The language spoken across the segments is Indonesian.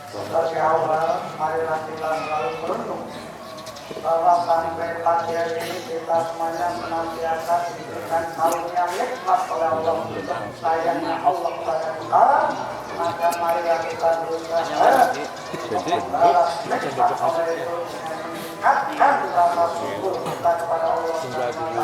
Sebagai awal, marilah kita selalu merenung bahwa sampai pagi hari ini kita semuanya senantiasa diberikan karunia nikmat oleh Allah untuk sayangnya Allah kepada kita. Maka marilah kita berusaha membalas nikmat Allah itu dengan meningkatkan rasa syukur kita kepada Allah SWT,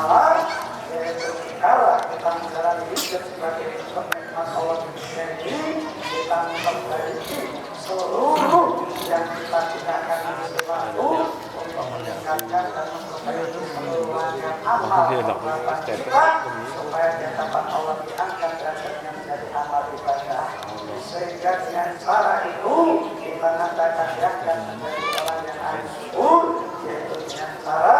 yaitu cara kita menjalani hidup sebagai nikmat Allah ini, kita memperbaiki seluruh yang kita gunakan sesuatu untuk meningkatkan dan memperbaiki seluruhnya amal kita supaya dapat Allah diangkat derajatnya menjadi amal ibadah. Sehingga dengan cara itu kita nantikan dan menjadi orang yang asyukur, yaitu dengan cara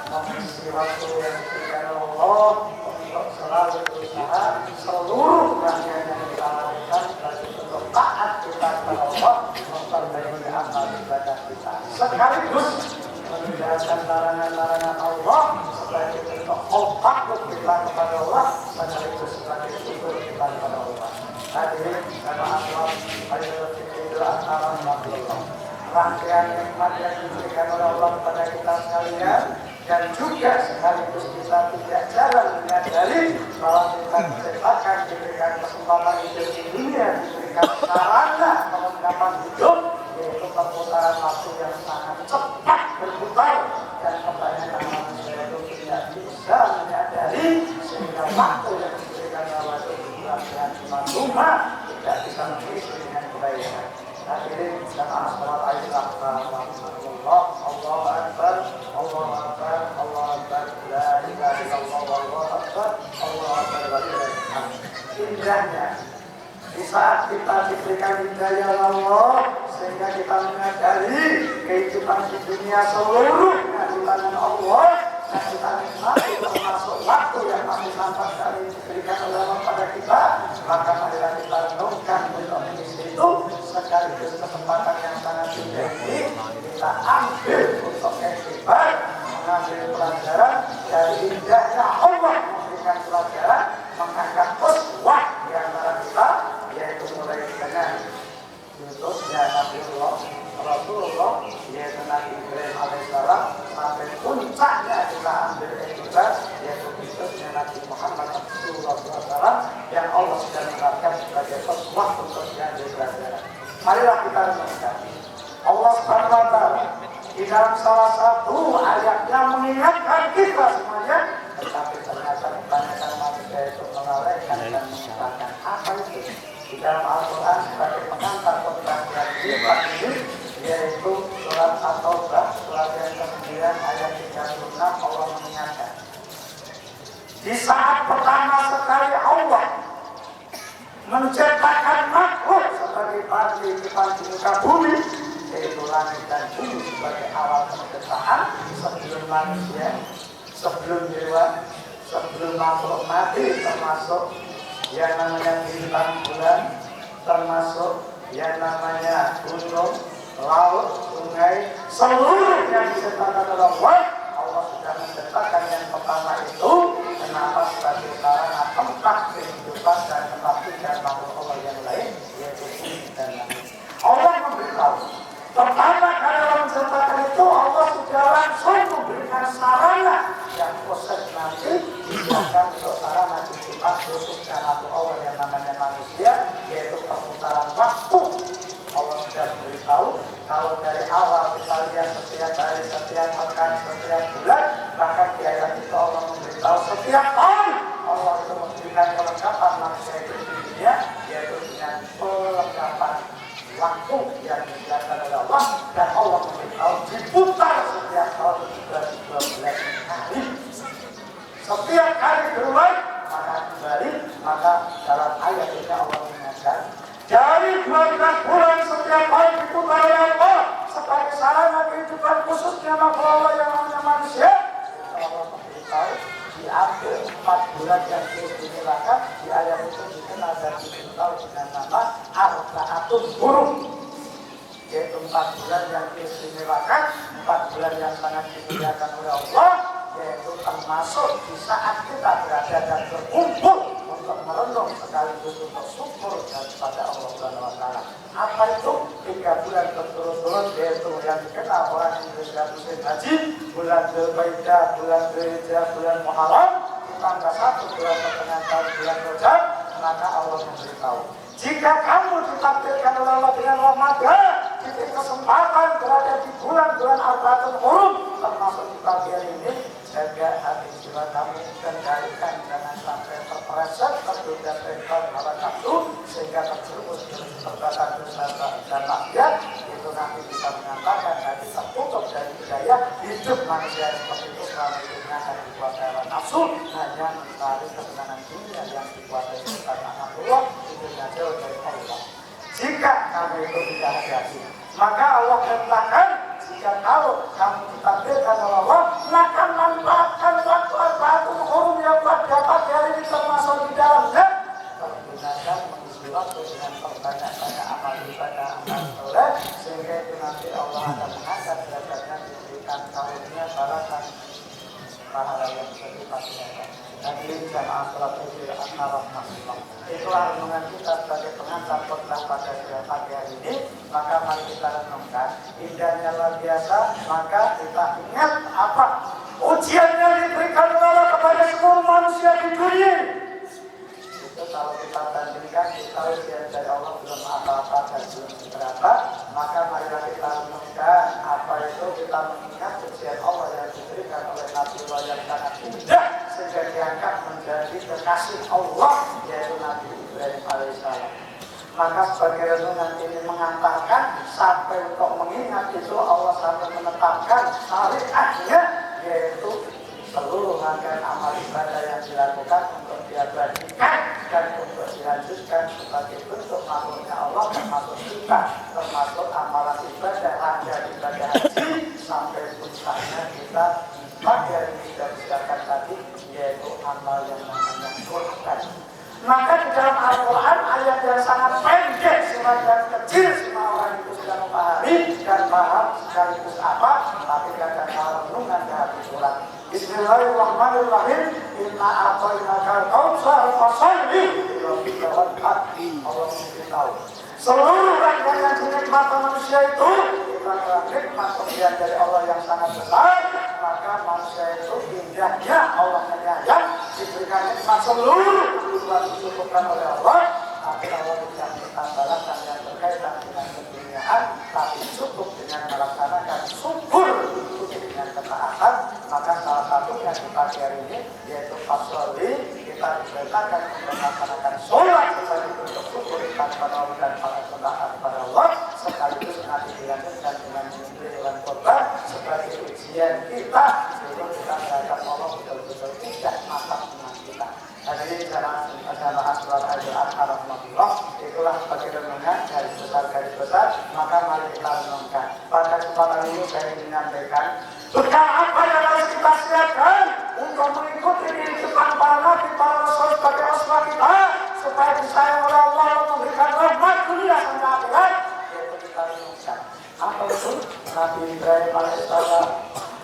mengisi waktu yang diberikan Allah untuk selalu berusaha seluruh rangkaian yang kita lakukan sebagai bentuk taat kita kepada Allah, memperbaiki amal ibadah kita, sekaligus meninggalkan larangan-larangan Allah sebagai bentuk takut kita kepada Allah, sekaligus sebagai syukur kita kepada Allah. Hadirin karena Allah adalah fitrah antara makhluk. Rangkaian nikmat yang diberikan oleh Allah kepada kita sekalian, dan juga sekaligus kita tidak jarang menyadari bahwa kita diciptakan, diberikan kesempatan hidup di dunia, diberikan sarana kelengkapan hidup, yaitu perputaran waktu yang sangat cepat berputar, dan kebanyakan manusia itu tidak bisa menyadari, sehingga waktu yang diberikan oleh Allah itu dengan cuma tidak bisa mengisi dengan kebaikan. Hadirin dan ashabat Aisyah, Allah Akbar, Allah Akbar, Allah Akbar, la ilaha illallah, Allah Akbar, Allah Akbar, wa lillahil hamd. Indahnya di saat kita diberikan hidayah Allah, sehingga kita menyadari kehidupan di dunia seluruhnya di tangan Allah, dan kita nikmati termasuk waktu yang masih sampai sekali diberikan oleh Allah pada kita, maka marilah kita renungkan untuk mengisi itu, sekaligus kesempatan yang sangat indah ini kita ambil untuk kehidupan, mengambil pelajaran dari indahnya Allah, memberikan pelajaran, mengangkat uswah di antara kita, yaitu mulai dengan Yusufnya Nabiullah Rasulullah, yaitu Nabi Ibrahim alaihissalam, sampai puncaknya kita ambil kehidupan, yaitu Yusufnya Nabi Muhammad SAW, yang Allah sudah menetapkan sebagai uswah untuk diambil pelajaran. Marilah kita renungkan. Allah Subhanahu wa Ta'ala di dalam salah satu ayatnya mengingatkan kita semuanya, tetapi ternyata kebanyakan manusia itu melalaikan dan melupakan apa itu. Di dalam Al-Quran sebagai pengantar pembelajaran ini, yaitu surat At-Taubah, surat yang ke-9 ayat 36, Allah mengingatkan. Di saat pertama sekali Allah menciptakan makhluk sebagai panci muka bumi, yaitu langit dan bumi sebagai awal penciptaan, sebelum manusia, sebelum hewan, sebelum makhluk mati, termasuk yang namanya bintang bulan, termasuk yang namanya gunung, laut, sungai, seluruh yang diciptakan oleh Allah. Allah sudah menciptakan yang pertama itu, kenapa? Sebagai sarana tempat kehidupan dan tempat tinggal makhluk Allah yang lain, yaitu bumi dan langit. Allah memberitahu, pertama kali Allah menciptakan itu, Allah sudah langsung memberikan sarana yang khusus nanti digunakan untuk sarana kehidupan khususnya makhluk Allah yang namanya manusia, yaitu perputaran waktu. Allah sudah memberitahu, kalau dari awal kita lihat setiap hari, setiap pekan, setiap bulan, bahkan di ayat itu Allah memberitahu setiap tahun Allah itu memberikan kelengkapan manusia itu di dunia, yaitu dengan kelengkapan waktu yang disediakan oleh Allah, dan Allah memberitahu diputar setiap tahun 12 hari. Setiap kali berulang maka kembali, maka dalam ayat ini Allah mengingatkan, dari 12 bulan setiap tahun diputar oleh Allah sebagai sarana kehidupan khususnya makhluk Allah yang namanya manusia. Allah memberitahu diambil 4 bulan yang diistimewakan, di ayat itu dikenal dan diberitahu dengan nama Arba'atun Hurum, yaitu 4 bulan yang diistimewakan, 4 bulan yang sangat dimuliakan oleh Allah, yaitu termasuk di saat kita berada dan berkumpul untuk merenung sekaligus untuk syukur kepada Allah Subhanahu wa Ta'ala. Apa itu? 3 bulan berturut-turut, yaitu yang dikenal orang Indonesia musim haji, bulan Dzulqa'dah, bulan Dzulhijjah, bulan Muharram, ditambah 1 bulan pertengahan tahun bulan Rajab, maka Allah memberitahu, jika kamu ditakdirkan oleh Allah dengan Ramadan, diberi kesempatan berada di bulan-bulan Arba'atul Hurum, termasuk di pagi hari ini, jaga hati jiwa kamu, kendalikan jangan sampai terpeleset, tergoda syaitan hawa nafsu, sehingga terjerumus dalam perbuatan dosa dan maksiat. Itu nanti bisa mengatakan hati tertutup dari hidayah. Hidup manusia seperti itu selama hidupnya akan dikuasai hawa nafsu, hanya mencari kesenangan dunia yang dikuasai syaitan Allah, itu jauh dari Allah. Jika kamu itu tidak hati-hati, maka Allah katakan, jika kalau kamu ditakdirkan oleh Allah, maka manfaatkan waktu Arba'atul Hurum yang pada pagi hari ini termasuk di dalamnya. Pergunakan mengisi waktu dengan perbanyak-banyak amal ibadah, amal soleh, sehingga itu nanti Allah akan mengangkat derajatnya, diberikan karunia balasan pahala yang berlipat-lipat. Hadirin jamaah salat Idul Adha rahmatullah. Itulah renungan kita sebagai pengantar khotbah pada pagi hari ini. Maka mari kita renungkan, indahnya luar biasa. Maka kita ingat apa ujian yang diberikan Allah kepada seluruh manusia di dunia. Itu kalau kita bandingkan, kita ujian dari Allah belum apa-apa dan belum seberapa. Maka marilah kita renungkan apa itu, kita mengingat ujian Allah yang diberikan oleh Nabi Allah yang sangat indah, sehingga diangkat menjadi kekasih Allah, yaitu Nabi Ibrahim alaihissalam. Maka sebagai renungan ini mengantarkan sampai untuk mengingat itu, Allah sampai menetapkan syariatnya, yaitu seluruh rangkaian amal ibadah yang dilakukan untuk diabadikan dan untuk dilanjutkan sebagai bentuk makhluknya Allah, termasuk kita, termasuk amalan ibadah, rangkaian ibadah haji, sampai puncaknya kita pagi hari ini sudah disediakan tadi, yaitu amal yang namanya Quran. Maka di dalam Al-Quran ayat yang sangat pendek, surat yang kecil, semua orang itu sudah memahami dan paham sekaligus apa, tapi kadang-kadang renungan di hati surat. Bismillahirrahmanirrahim. Inna a'tainakal kautsar fasholli lirabbika wanhar. Allah memberitahu seluruh rangkaian yang dinikmati manusia itu, kita nikmat pemberian dari Allah yang sangat besar. Maka manusia itu indahnya Allah menyayang, diberikan nikmat seluruh kebutuhan dicukupkan oleh Allah, tapi Allah tidak minta balasan yang berkaitan dengan keduniaan, tapi cukup dengan melaksanakan syukur dengan ketaatan. Maka salah satunya di pagi hari ini, yaitu fasholli, kita diperintahkan untuk melaksanakan sholat sebagai bentuk syukur kepada Allah dan ketaatan kepada Allah, sekaligus nanti dilanjutkan dengan menyembelih korban sebagai ujian kita, sehingga kita berhadap Allah betul-betul tidak matang dengan kita. Hadirin jamaah salat Idul Adha rahmatullah, itulah sebagai renungan garis besar. Maka mari kita renungkan. Pada kesempatan ini saya ingin menyampaikan bekal apa yang harus kita siapkan untuk mengikuti kehidupan para nabi, para rasul sebagai rasul kita, supaya disayang oleh Allah dan memberikan rahmat dunia dan akhirat. Yaitu kita renungkan apa itu Nabi Ibrahim alaihissalam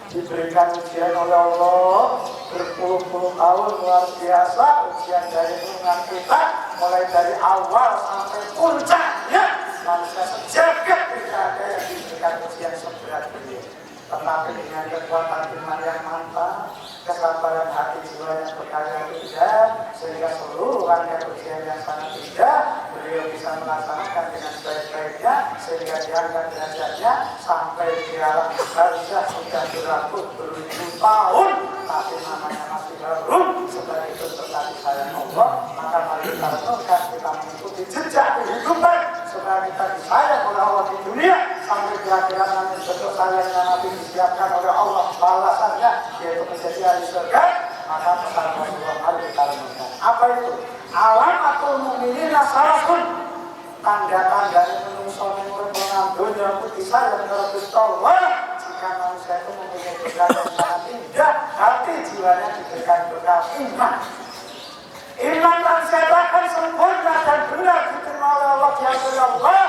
diberikan ujian oleh Allah berpuluh-puluh tahun, luar biasa ujian dari lingkungan kita, mulai dari awal sampai puncaknya. Manusia sejagat tidak ada yang diberikan ujian seberat beliau, tetapi dengan kekuatan iman yang mantap, kesabaran hati jiwa yang berkarya indah, sehingga seluruh rangkaian ujian yang sangat indah beliau bisa melaksanakan dengan baik-baiknya, sehingga diangkat derajatnya sampai di alam barzakh sudah berlaku beribu tahun, tapi namanya masih baru sebagai bentuk kasih sayang Allah. Maka mari kita renungkan, kita mengikuti jejak kehidupan supaya kita disayang oleh Allah di dunia, sampai di akhirat nanti bentuk sayangnya Nabi disiapkan oleh Allah balasannya, yaitu menjadi ahli surga. Maka pesan Rasulullah mari kita renungkan. Apa itu? Alamatul mu'minina salasun, tanda-tanda yang menungso menurut dunia putih sayang menurut Allah. Jika manusia itu mempunyai bekal yang sangat indah, hati jiwanya diberikan bekal iman. Iman yang sehatkan sempurna dan benar diterima oleh Allah diampuni Allah.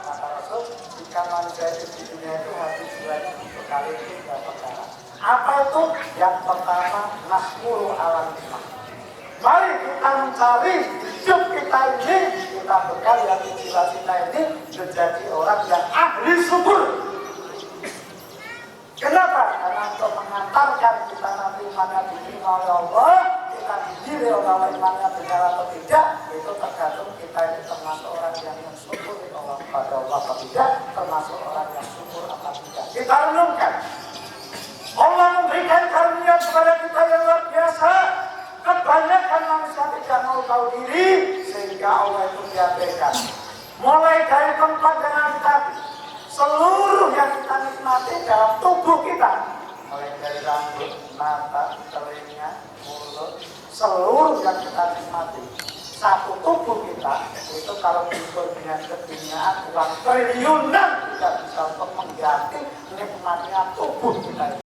Kata Rasul, jika manusia itu di dunia itu hati jiwanya dibekali tiga perkara. Apa itu? Yang pertama, nasmuru alam iman. Mari kita mencari hidup kita ini, kita bekal yang pikiran kita ini menjadi orang yang ahli syukur. Kenapa? Karena untuk mengantarkan kita nanti imannya diterima oleh Allah, kita dipilih oleh Allah imannya benar atau tidak, itu tergantung kita ini termasuk orang yang syukur pada Allah atau tidak, termasuk orang yang syukur atau tidak. Kita renungkan. Allah memberikan karunia kepada kita yang luar biasa. Kebanyakan manusia tidak mau tahu diri, sehingga Allah itu diabaikan. Mulai dari tempat dengan kaki, seluruh yang kita nikmati dalam tubuh kita, mulai dari rambut, mata, telinga, mulut, seluruh yang kita nikmati, satu tubuh kita itu kalau diukur dengan keduniaan uang triliunan tidak bisa untuk mengganti nikmatnya tubuh kita.